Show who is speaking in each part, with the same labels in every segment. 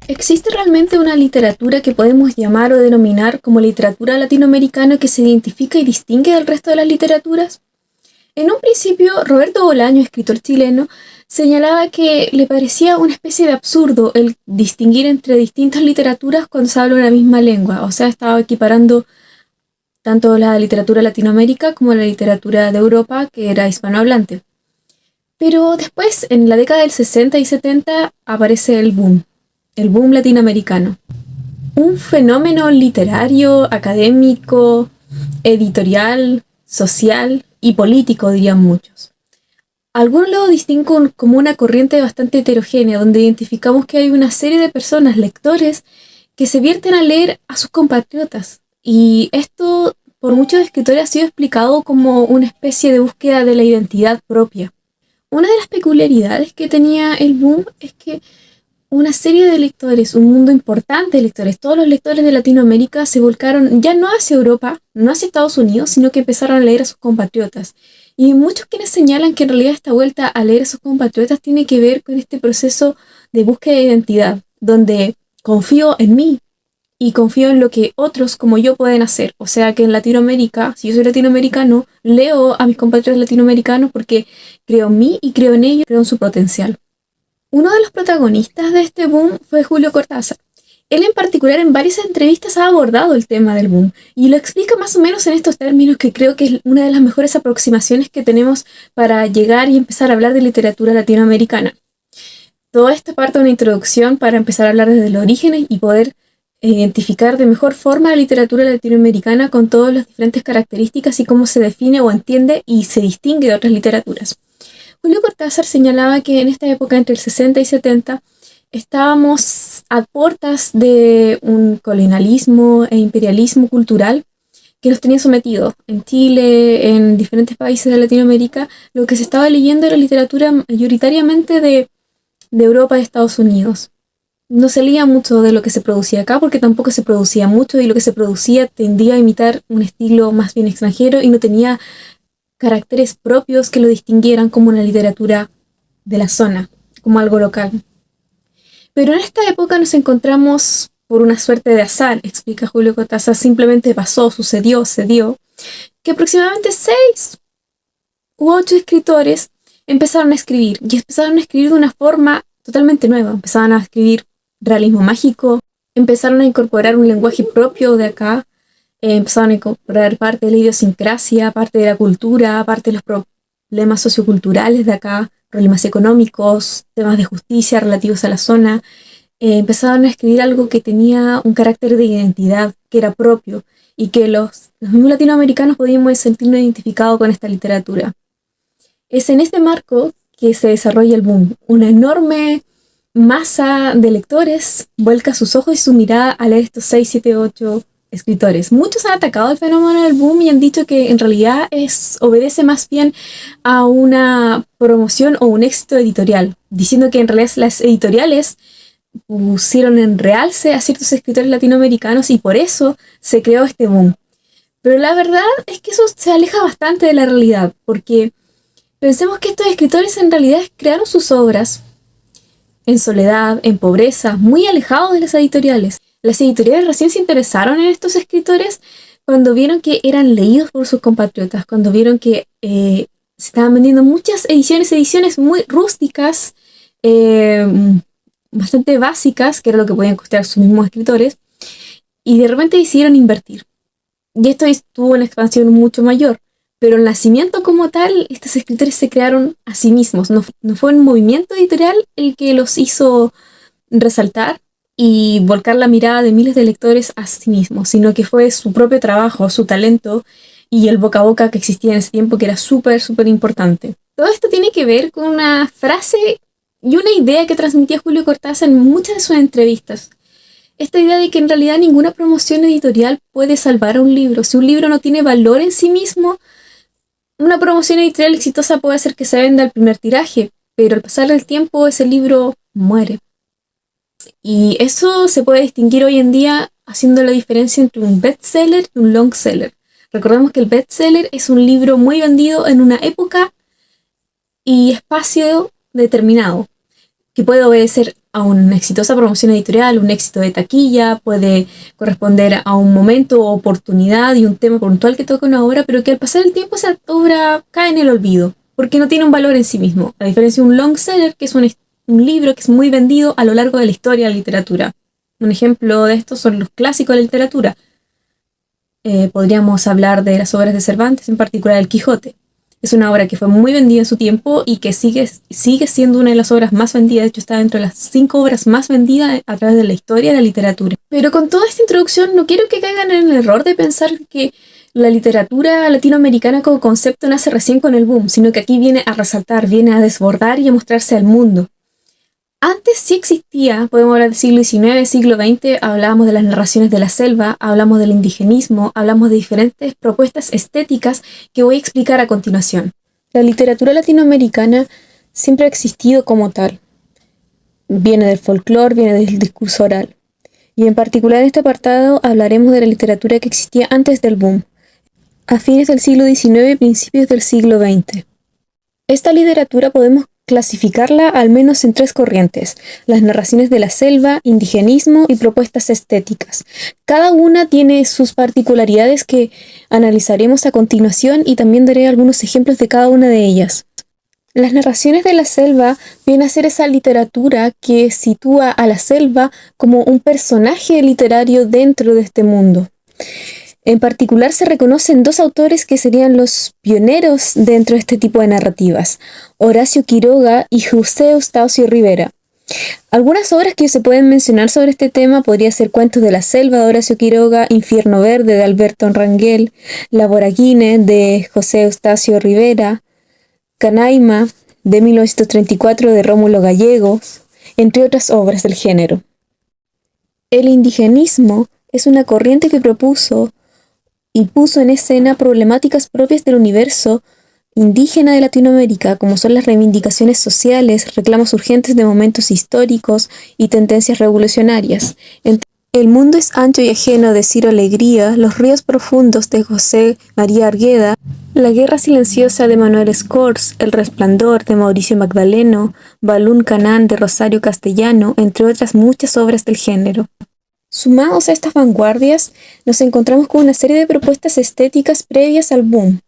Speaker 1: ¿Existe realmente una literatura que podemos llamar o denominar como literatura latinoamericana que se identifica y distingue del resto de las literaturas? En un principio, Roberto Bolaño, escritor chileno, señalaba que le parecía una especie de absurdo el distinguir entre distintas literaturas cuando se habla una misma lengua, o sea, estaba equiparando tanto la literatura latinoamérica como la literatura de Europa, que era hispanohablante. Pero después, en la década del 60 y 70, aparece el boom latinoamericano. Un fenómeno literario, académico, editorial, social y político, dirían muchos. Algunos lo distinguen como una corriente bastante heterogénea, donde identificamos que hay una serie de personas, lectores, que se vierten a leer a sus compatriotas. Y esto, por muchos escritores, ha sido explicado como una especie de búsqueda de la identidad propia. Una de las peculiaridades que tenía el boom es que una serie de lectores, un mundo importante de lectores, todos los lectores de Latinoamérica se volcaron ya no hacia Europa, no hacia Estados Unidos, sino que empezaron a leer a sus compatriotas. Y muchos quienes señalan que en realidad esta vuelta a leer a sus compatriotas tiene que ver con este proceso de búsqueda de identidad, donde confío en mí y confío en lo que otros como yo pueden hacer. O sea que en Latinoamérica, si yo soy latinoamericano, leo a mis compatriotas latinoamericanos porque creo en mí y creo en ellos, creo en su potencial. Uno de los protagonistas de este boom fue Julio Cortázar. Él en particular en varias entrevistas ha abordado el tema del boom y lo explica más o menos en estos términos que creo que es una de las mejores aproximaciones que tenemos para llegar y empezar a hablar de literatura latinoamericana. Todo esto parte de una introducción para empezar a hablar desde los orígenes y poder identificar de mejor forma la literatura latinoamericana con todas las diferentes características y cómo se define o entiende y se distingue de otras literaturas. Julio Cortázar señalaba que en esta época, entre el 60 y 70, estábamos a puertas de un colonialismo e imperialismo cultural que nos tenía sometidos. En Chile, en diferentes países de Latinoamérica, lo que se estaba leyendo era literatura mayoritariamente de Europa y Estados Unidos. No se leía mucho de lo que se producía acá porque tampoco se producía mucho y lo que se producía tendía a imitar un estilo más bien extranjero y no tenía caracteres propios que lo distinguieran como una literatura de la zona, como algo local. Pero en esta época nos encontramos por una suerte de azar, explica Julio Cortázar, simplemente pasó, sucedió, se dio, que aproximadamente 6 u 8 escritores empezaron a escribir, y empezaron a escribir de una forma totalmente nueva, empezaron a escribir realismo mágico, empezaron a incorporar un lenguaje propio de acá, empezaron a incorporar parte de la idiosincrasia, parte de la cultura, parte de los problemas socioculturales de acá, problemas económicos, temas de justicia relativos a la zona. Empezaron a escribir algo que tenía un carácter de identidad, que era propio, y que los mismos latinoamericanos podíamos sentirnos identificados con esta literatura. Es en este marco que se desarrolla el boom. Una enorme masa de lectores vuelca sus ojos y su mirada a leer estos 6, 7, 8 escritores. Muchos han atacado el fenómeno del boom y han dicho que en realidad obedece más bien a una promoción o un éxito editorial, diciendo que en realidad las editoriales pusieron en realce a ciertos escritores latinoamericanos y por eso se creó este boom. Pero la verdad es que eso se aleja bastante de la realidad, porque pensemos que estos escritores en realidad crearon sus obras en soledad, en pobreza, muy alejados de las editoriales. Las editoriales recién se interesaron en estos escritores cuando vieron que eran leídos por sus compatriotas, cuando vieron que se estaban vendiendo muchas ediciones muy rústicas, bastante básicas, que era lo que podían costear sus mismos escritores, y de repente decidieron invertir. Y esto tuvo una expansión mucho mayor. Pero el nacimiento como tal, estos escritores se crearon a sí mismos. No fue un movimiento editorial el que los hizo resaltar y volcar la mirada de miles de lectores a sí mismos, sino que fue su propio trabajo, su talento y el boca a boca que existía en ese tiempo, que era súper, súper importante. Todo esto tiene que ver con una frase y una idea que transmitía Julio Cortázar en muchas de sus entrevistas. Esta idea de que en realidad ninguna promoción editorial puede salvar a un libro. Si un libro no tiene valor en sí mismo, una promoción editorial exitosa puede hacer que se venda el primer tiraje, pero al pasar el tiempo ese libro muere. Y eso se puede distinguir hoy en día haciendo la diferencia entre un bestseller y un long seller. Recordemos que el bestseller es un libro muy vendido en una época y espacio determinado, que puede obedecer a una exitosa promoción editorial, un éxito de taquilla, puede corresponder a un momento o oportunidad y un tema puntual que toca una obra, pero que al pasar el tiempo esa obra cae en el olvido, porque no tiene un valor en sí mismo, a diferencia de un long seller, que es un libro que es muy vendido a lo largo de la historia de la literatura. Un ejemplo de esto son los clásicos de la literatura. Podríamos hablar de las obras de Cervantes, en particular El Quijote. Es una obra que fue muy vendida en su tiempo y que sigue siendo una de las obras más vendidas. De hecho, está dentro de las 5 obras más vendidas a través de la historia de la literatura. Pero con toda esta introducción no quiero que caigan en el error de pensar que la literatura latinoamericana como concepto nace recién con el boom, sino que aquí viene a resaltar, viene a desbordar y a mostrarse al mundo. Antes sí existía, podemos hablar del siglo XIX, siglo XX, hablábamos de las narraciones de la selva, hablamos del indigenismo, hablamos de diferentes propuestas estéticas que voy a explicar a continuación. La literatura latinoamericana siempre ha existido como tal. Viene del folclore, viene del discurso oral. Y en particular en este apartado hablaremos de la literatura que existía antes del boom, a fines del siglo XIX y principios del siglo XX. Esta literatura podemos clasificarla al menos en 3 corrientes: las narraciones de la selva, indigenismo y propuestas estéticas. Cada una tiene sus particularidades que analizaremos a continuación y también daré algunos ejemplos de cada una de ellas. Las narraciones de la selva viene a ser esa literatura que sitúa a la selva como un personaje literario dentro de este mundo. En particular se reconocen 2 autores que serían los pioneros dentro de este tipo de narrativas: Horacio Quiroga y José Eustacio Rivera. Algunas obras que se pueden mencionar sobre este tema podría ser Cuentos de la selva de Horacio Quiroga, Infierno Verde de Alberto Rangel, La Vorágine de José Eustacio Rivera, Canaima de 1934 de Rómulo Gallegos, entre otras obras del género. El indigenismo es una corriente que propuso y puso en escena problemáticas propias del universo indígena de Latinoamérica, como son las reivindicaciones sociales, reclamos urgentes de momentos históricos y tendencias revolucionarias. El mundo es ancho y ajeno de Ciro Alegría, Los ríos profundos de José María Argueda, La guerra silenciosa de Manuel Scors, El resplandor de Mauricio Magdaleno, Balún Canán de Rosario Castellano, entre otras muchas obras del género. Sumados a estas vanguardias, nos encontramos con una serie de propuestas estéticas previas al boom.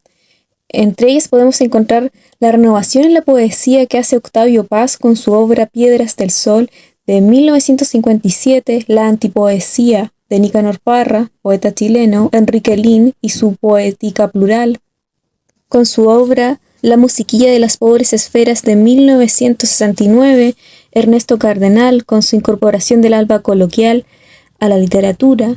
Speaker 1: Entre ellas podemos encontrar la renovación en la poesía que hace Octavio Paz con su obra Piedras del Sol de 1957, la antipoesía de Nicanor Parra, poeta chileno, Enrique Lin y su Poética Plural, con su obra La musiquilla de las pobres esferas de 1969, Ernesto Cardenal con su incorporación del alba coloquial a la literatura,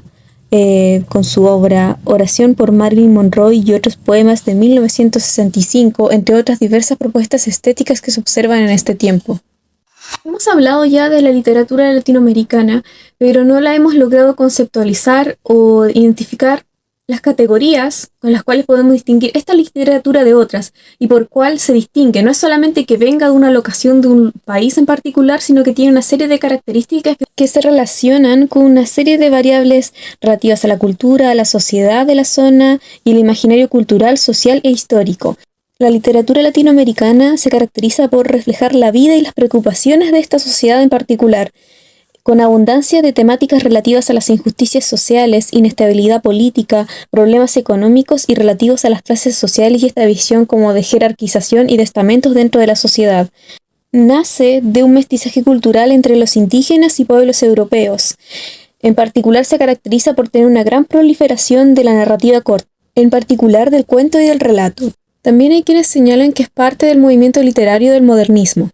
Speaker 1: con su obra Oración por Marilyn Monroe y otros poemas de 1965, entre otras diversas propuestas estéticas que se observan en este tiempo. Hemos hablado ya de la literatura latinoamericana, pero no la hemos logrado conceptualizar o identificar las categorías con las cuales podemos distinguir esta literatura de otras y por cuál se distingue. No es solamente que venga de una locación de un país en particular, sino que tiene una serie de características que se relacionan con una serie de variables relativas a la cultura, a la sociedad de la zona y el imaginario cultural, social e histórico. La literatura latinoamericana se caracteriza por reflejar la vida y las preocupaciones de esta sociedad en particular, con abundancia de temáticas relativas a las injusticias sociales, inestabilidad política, problemas económicos y relativos a las clases sociales y esta visión como de jerarquización y de estamentos dentro de la sociedad. Nace de un mestizaje cultural entre los indígenas y pueblos europeos. En particular se caracteriza por tener una gran proliferación de la narrativa corta, en particular del cuento y del relato. También hay quienes señalan que es parte del movimiento literario del modernismo.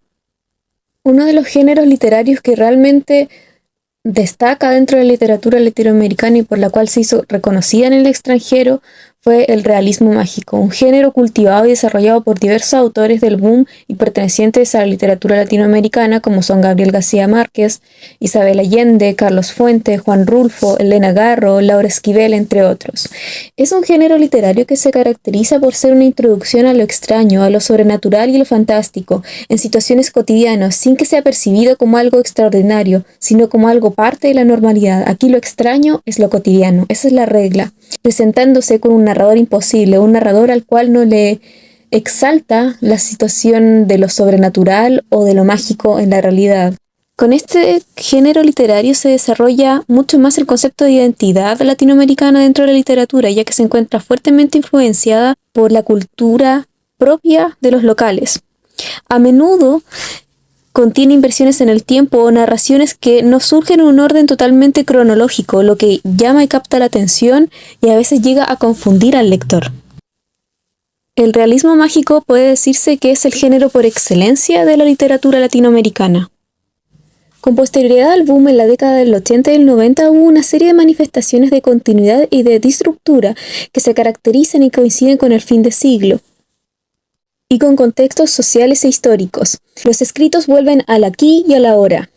Speaker 1: Uno de los géneros literarios que realmente destaca dentro de la literatura latinoamericana y por la cual se hizo reconocida en el extranjero fue el realismo mágico, un género cultivado y desarrollado por diversos autores del boom y pertenecientes a la literatura latinoamericana como son Gabriel García Márquez, Isabel Allende, Carlos Fuentes, Juan Rulfo, Elena Garro, Laura Esquivel, entre otros. Es un género literario que se caracteriza por ser una introducción a lo extraño, a lo sobrenatural y lo fantástico, en situaciones cotidianas, sin que sea percibido como algo extraordinario, sino como algo parte de la normalidad. Aquí lo extraño es lo cotidiano, esa es la regla, presentándose con un narrador imposible, un narrador al cual no le exalta la situación de lo sobrenatural o de lo mágico en la realidad. Con este género literario se desarrolla mucho más el concepto de identidad latinoamericana dentro de la literatura, ya que se encuentra fuertemente influenciada por la cultura propia de los locales. A menudo contiene inversiones en el tiempo o narraciones que no surgen en un orden totalmente cronológico, lo que llama y capta la atención y a veces llega a confundir al lector. El realismo mágico puede decirse que es el género por excelencia de la literatura latinoamericana. Con posterioridad al boom en la década del 80 y el 90 hubo una serie de manifestaciones de continuidad y de disruptura que se caracterizan y coinciden con el fin de siglo y con contextos sociales e históricos. Los escritos vuelven al aquí y a la ahora.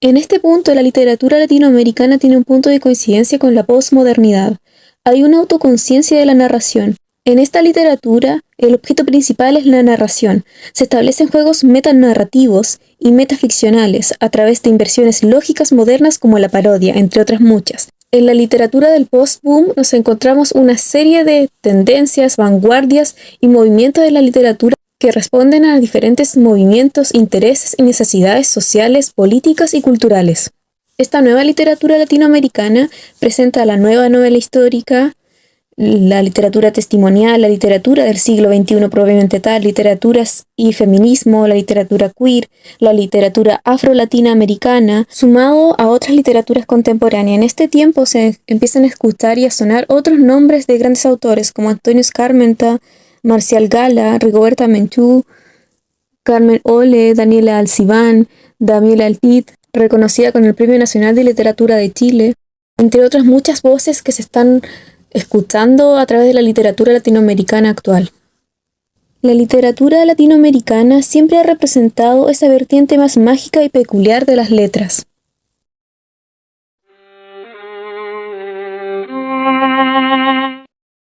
Speaker 1: En este punto, la literatura latinoamericana tiene un punto de coincidencia con la posmodernidad. Hay una autoconciencia de la narración. En esta literatura, el objeto principal es la narración. Se establecen juegos metanarrativos y metaficcionales a través de inversiones lógicas modernas como la parodia, entre otras muchas. En la literatura del post-boom nos encontramos una serie de tendencias, vanguardias y movimientos de la literatura que responden a diferentes movimientos, intereses y necesidades sociales, políticas y culturales. Esta nueva literatura latinoamericana presenta la nueva novela histórica, la literatura testimonial, la literatura del siglo XXI propiamente tal, literaturas y feminismo, la literatura queer, la literatura afro-latinoamericana, sumado a otras literaturas contemporáneas. En este tiempo se empiezan a escuchar y a sonar otros nombres de grandes autores como Antonio Scarmenta, Marcial Gala, Rigoberta Menchú, Carmen Ole, Daniela Alcibán, Daniela Altit, reconocida con el Premio Nacional de Literatura de Chile, entre otras muchas voces que se están escuchando a través de la literatura latinoamericana actual. La literatura latinoamericana siempre ha representado esa vertiente más mágica y peculiar de las letras.